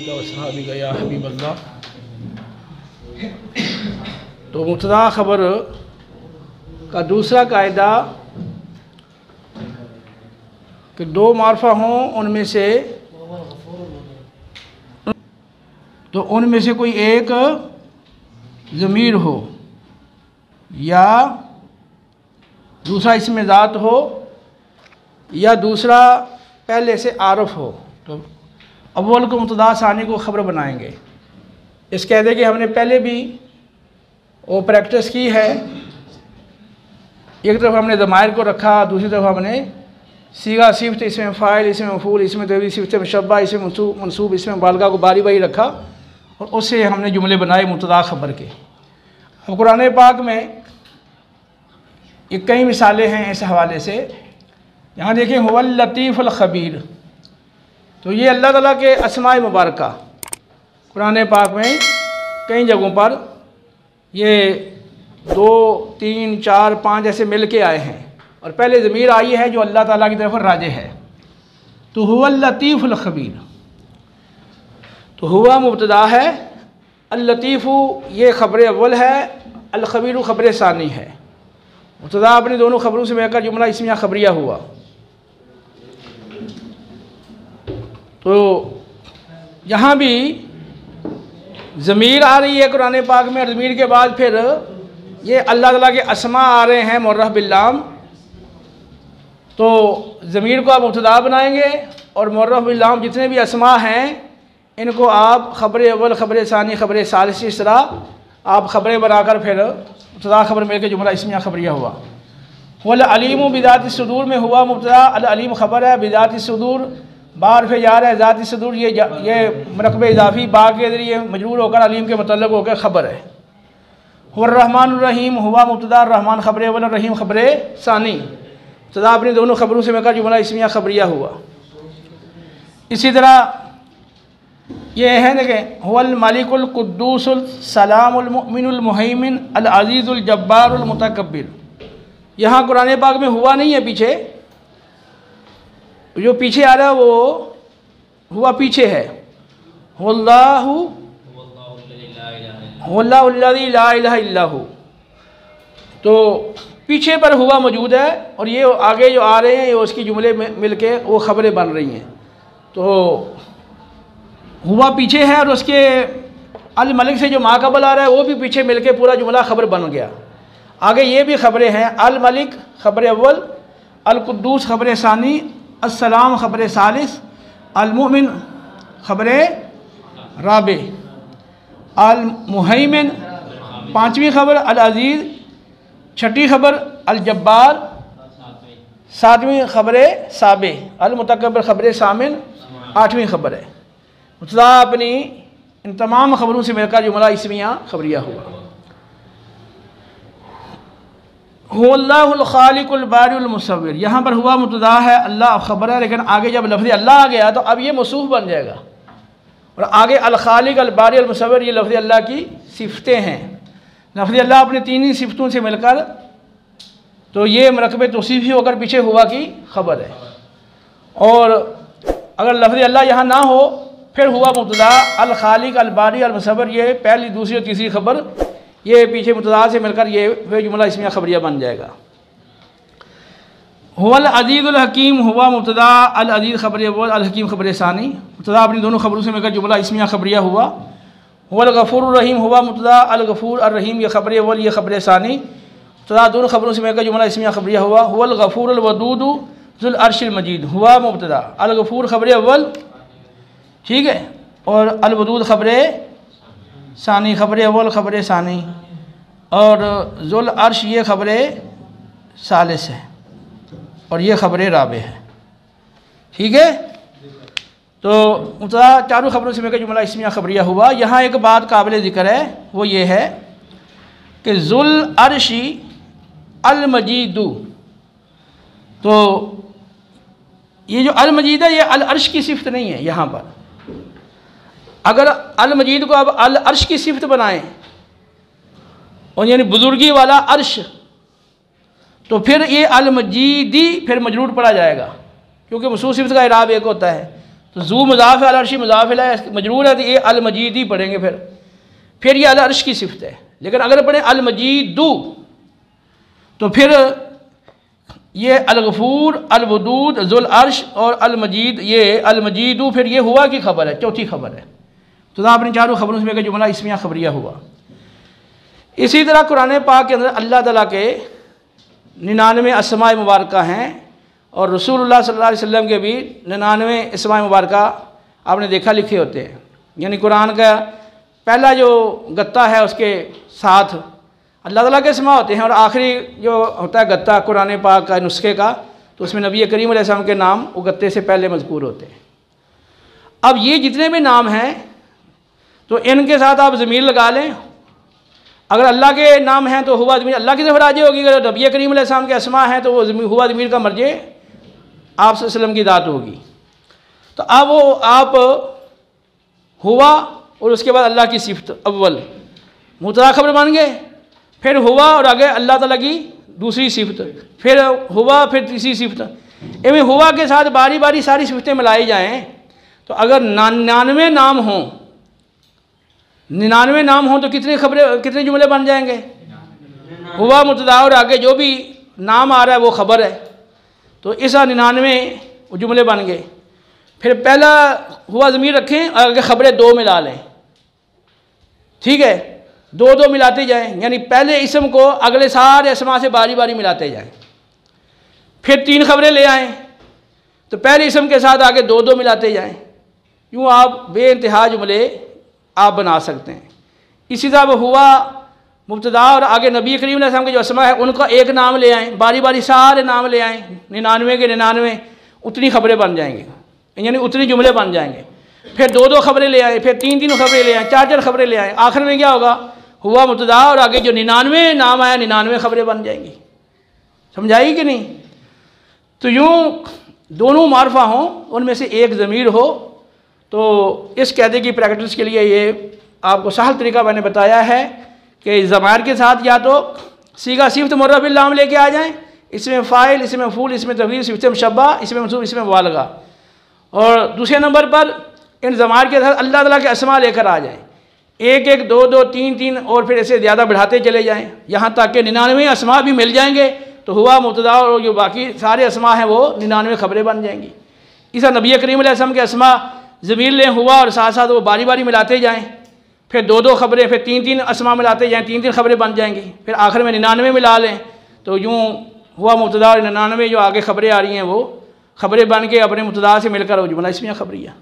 आलिका व सहाबिका या हबीबल्लाह। तो मुब्तदा ख़बर का दूसरा कायदा कि दो मार्फा हों, उनमें से कोई एक ज़मीर हो या दूसरा इसमें ज़ात हो या दूसरा पहले से आरफ हो, तो अव्वल को मुब्तदा सानी को ख़बर बनाएंगे। इस कायदे की हमने पहले भी वो प्रैक्टिस की है। एक तरफ हमने ज़मायर को रखा, दूसरी तरफ हमने सीगा सिफ़्त, इसमें फ़ाइल, इसमें मफ़ूल, इसमें तवील सिफ़्त मुशब्बा, इसमें मंसूब, इसमें मुबालगा को बारी बारी रखा और उससे हमने जुमले बनाए मुब्तदा ख़बर के। अब कुरान पाक में ये कई मिसालें हैं इस हवाले से। यहाँ देखें हुवल लतीफ़ुल ख़बीर, तो ये अल्लाह ताला के अस्माए मुबारका कुरान पाक में कई जगहों पर ये 2, 3, 4, 5 ऐसे मिल के आए हैं और पहले ज़मीर आई है जो अल्लाह ताला की तरफ राजे है। तो हुवल लतीफ़ुल ख़बीर, तो हुआ मुब्तदा है, अल लतीफ़ु ये ख़बर अव्वल है, अल ख़बीर ख़बर सानी है। मुब्तदा अपनी दोनों ख़बरों से मिलकर जुमला इस्मिया ख़बरिया हुआ। तो यहाँ भी ज़मीर आ रही है कुरान पाक में और ज़मीर के बाद फिर ये अल्लाह ताला के अस्मा आ रहे हैं मुअर्रफ़ बिल्लाम। तो ज़मीर को आप मुब्तदा बनाएंगे और मुअर्रफ़ बिल्लाम जितने भी अस्मा हैं इनको आप ख़बर अव्वल, ख़बर सानी, ख़बर सालिस, इस तरह आप ख़बरें बनाकर फिर मुब्तदा ख़बर मिलकर जुमला इस्मिया ख़बरिया हुआ। वल अलीम बिज़ाति सुदूर में हुआ मुब्तदा, अल अलीम ख़बर है, बिज़ाति सुदूर बार पे जा रहा है, ज़ाति सुदूर ये मरकब इज़ाफ़ी बा के ज़रिए मजरूर होकर अलीम के मतलब होकर ख़बर है। रहमान रहीम हुआ मुब्तदा, रहमान ख़बर अव्वल, रहीम ख़बर सानी। मुब्तदा अपनी दोनों ख़बरों से मिलकर जुमला इस्मिया ख़बरिया हुआ। इसी तरह ये है देखें हुवल मालिकुल कुद्दूसुल सलामुल मुमिनुल मुहैमिन अल अज़ीज़ुल जब्बारुल मुतकब्बिर। यहाँ कुरान पाक में हुआ नहीं है, पीछे जो पीछे आ रहा है वो हुआ पीछे है। हुवल्लाहु हुवल्लाहुल्लज़ी ला इलाहा इल्ला हु, तो पीछे पर हुआ मौजूद है और ये आगे जो आ रहे हैं ये उसकी जुमले में मिल के वो ख़बरें बन रही हैं। तो हुआ पीछे है और उसके अल मलिक से जो माक़बल आ रहा है वो भी पीछे मिल के पूरा जुमला ख़बर बन गया। आगे ये भी ख़बरें हैं, अल मलिक ख़बर अव्वल, अल कुद्दूस ख़बर सानी, अस्सलाम ख़बर सालिस, अल मुमिन ख़बर राबे, अल मुहैमिन पाँचवीं ख़बर, अल अज़ीज़ छठी ख़बर, अल जब्बार सातवीं ख़बर साबे, अल मुतकब्बिर ख़बर सामिन आठवीं ख़बर है। मुब्तदा अपनी इन तमाम ख़बरों से मिलकर जुमला इस्मिया ख़बरिया हुआ। हुवल्लाहुल खालिकुल बारिउल मुसव्विर, यहाँ पर हुआ मुब्तदा है, अल्लाह ख़बर है, लेकिन आगे जब लफ्ज़ अल्लाह आ गया तो अब ये मौसूफ़ बन जाएगा और आगे अल खालिक अल बारी अल मुसव्विर ये लफ्ज़ अल्लाह की सिफ़तें हैं। लफ्ज़ अल्लाह अपनी तीन ही सिफ़तों से मिलकर तो ये मरकब तौसीफ़ी होकर पीछे हुआ की ख़बर है। और अगर लफ्ज़ अल्लाह यहाँ ना हो फिर हुआ मुब्तदा अल खालिक अल बारी अल मुसव्विर, ये पहली, दूसरी और तीसरी ख़बर ये पीछे मुब्तदा से मिलकर ये फिर जुमला इस्मिया ख़बरिया बन जाएगा। हुवल अज़ीज़ुल हकीम हुआ मुब्तदा, अल अज़ीज़ ख़बर अव्वल, अल हकीम ख़बर सानी। मुब्तदा अपनी दोनों ख़बरों से मिलकर जुमला इस्मिया ख़बरिया हुआ। हुवल गफ़ूरुर रहीम हुआ मुब्तदा, अल गफ़ूर अर रहीम ये ख़बर अव्वल, ये ख़बर सानी। मुब्तदा दोनों ख़बरों से मिलकर जुमला इस्मिया ख़बरिया हुआ। हुवल गफ़ूरुल वदूदु ज़ुल अर्शिल मजीद हुआ मुब्तदा, अल गफ़ूर ख़बर अव्वल, ठीक है, और अल वदूद ख़बर सानी, ख़बर अव्वल ख़बर सानी, और ज़ुल अर्श ये ख़बर सालिस है और ये ख़बर राबे है, ठीक है। तो मुब्तदा चारों ख़बरों से मिलकर जुमला इस्मिया ख़बरिया हुआ। यहाँ एक बात काबिल ज़िक्र है, वो ये है कि ज़ुल अर्शी अल मजीदु, तो ये जो अल मजीद है ये अल अर्श की सिफ़त नहीं है। यहाँ पर अगर अल मजीद को अब अल अर्श की सिफ़त बनाएं और यानी बुजुर्गी वाला अर्श, तो फिर ये अल मजीदी फिर मजरूर पड़ा जाएगा क्योंकि मसूस सिफ़त का इराब एक होता है। तो ज़ू मुज़ाफ़ अल अर्श मुज़ाफ़ इलैह मजरूर है, तो ये अल मजीद ही पढ़ेंगे। फिर ये अल अर्श की सिफत है। लेकिन अगर पढ़ें अल मजीदू तो फिर ये अल गफूर, अल वदूद, ज़ुल अर्श और अल मजीद, ये अल मजीदू फिर ये हुआ की खबर है, चौथी खबर है। तो आपने चारों खबरों से जुमला इस्मिया खबरिया हुआ। इसी तरह कुरान पाक के अंदर अल्लाह ताला के 99 अस्माए मुबारका हैं और रसूलुल्लाह सल्लल्लाहु अलैहि वसल्लम के भी 99 अस्माए मुबारका आपने देखा लिखे होते हैं। यानी कुरान का पहला जो गत्ता है उसके साथ अल्लाह ताला के अस्मा होते हैं और आखिरी जो होता है गत्ता कुरान पाक का नुस्खे का, तो उसमें नबी करीम अलैहि सल्लम के नाम वो गत्ते से पहले मज़कूर होते हैं। अब ये जितने भी नाम हैं तो इनके साथ आप ज़मीर लगा लें। अगर अल्लाह के नाम हैं तो हुआ ज़मीर अल्लाह की तरफ राजी होगी, अगर नबी करीम अलैहि सल्लम के अस्मा हैं तो वो हुआ ज़मीर का मर्जे आप सल्लल्लाहु अलैहि वसल्लम की दात होगी। तो अब वो आप हुआ और उसके बाद अल्लाह की सिफत अव्वल मुबतदा खबर बन गए, फिर हुआ और आगे अल्लाह ताला की दूसरी सिफत, फिर हुआ, फिर तीसरी सिफत। इनमें हुआ के साथ बारी बारी सारी सिफतें मिलाई जाएँ तो अगर 99 नाम हों, 99 नाम हों तो कितने जुमले बन जाएंगे? हुआ मुबतदा और आगे जो भी नाम आ रहा है वो खबर है, तो इस 99 जुमले बन गए। फिर पहला हुआ ज़मीर रखें और आगे खबरें दो मिला लें, ठीक है, दो दो मिलाते जाएं, यानी पहले इसम को अगले सारे अस्मा से बारी बारी मिलाते जाएं। फिर 3 खबरें ले आएँ तो पहले इसम के साथ आगे दो दो मिलाते जाएं। यूँ आप बेइंतहा जुमले आप बना सकते हैं। इसी तरह हुआ मुबतदा और आगे नबी करीम अलैहि सल्लम के जो अस्मा है उनका एक नाम ले आएँ, बारी बारी सारे नाम ले आएँ, 99 के 99 उतनी खबरें बन जाएंगी, यानी उतनी जुमले बन जाएंगे। फिर दो दो खबरें ले आए, फिर 3 खबरें ले आए, 4 खबरें ले आए, आखिर में क्या होगा? हुआ मुबतदा और आगे जो 99 नाम आया 99 खबरें बन जाएंगी। समझाई कि नहीं? तो यूँ दोनों मारफा हों, उनमें से एक ज़मीर हो, तो इस कायदे की प्रैक्टिस के लिए ये आपको सहल तरीका मैंने बताया है कि ज़मायर के साथ या तो सीगा सिफ़त मुर्रफ़ बिल लाम लेके आ जाएं, इसमें फ़ाइल, इसमें मफ़ूल, इसमें तफ़रीर, सिफ़त मुशब्बा, इसमें मंसूब, इसमें मुबालगा। और दूसरे नंबर पर इन ज़मायर के साथ अल्लाह ताला के अस्मा लेकर आ जाएं, 1 1 2 2 3 3 और फिर ऐसे ज़्यादा बढ़ाते चले जाएँ, यहाँ तक कि 99 अस्मा भी मिल जाएंगे। तो हुआ मुबतदा और जो बाकी सारे अस्मा हैं वो 99 खबरें बन जाएंगी। इस नबी करीम अलैहि सल्लम के अस्मा ज़मीर लें हुआ और साथ साथ वो बारी बारी मिलाते जाएँ, फिर दो दो खबरें, फिर 3 अस्मा मिलाते जाएँ, 3 खबरें बन जाएंगी। फिर आखिर में 99 मिला लें, तो यूँ हुआ मुबतदा और 99 जो आगे खबरें आ रही हैं वो खबरें बन के अपने मुबतदा से मिलकर वो जुमला इस्मिया खबरिया।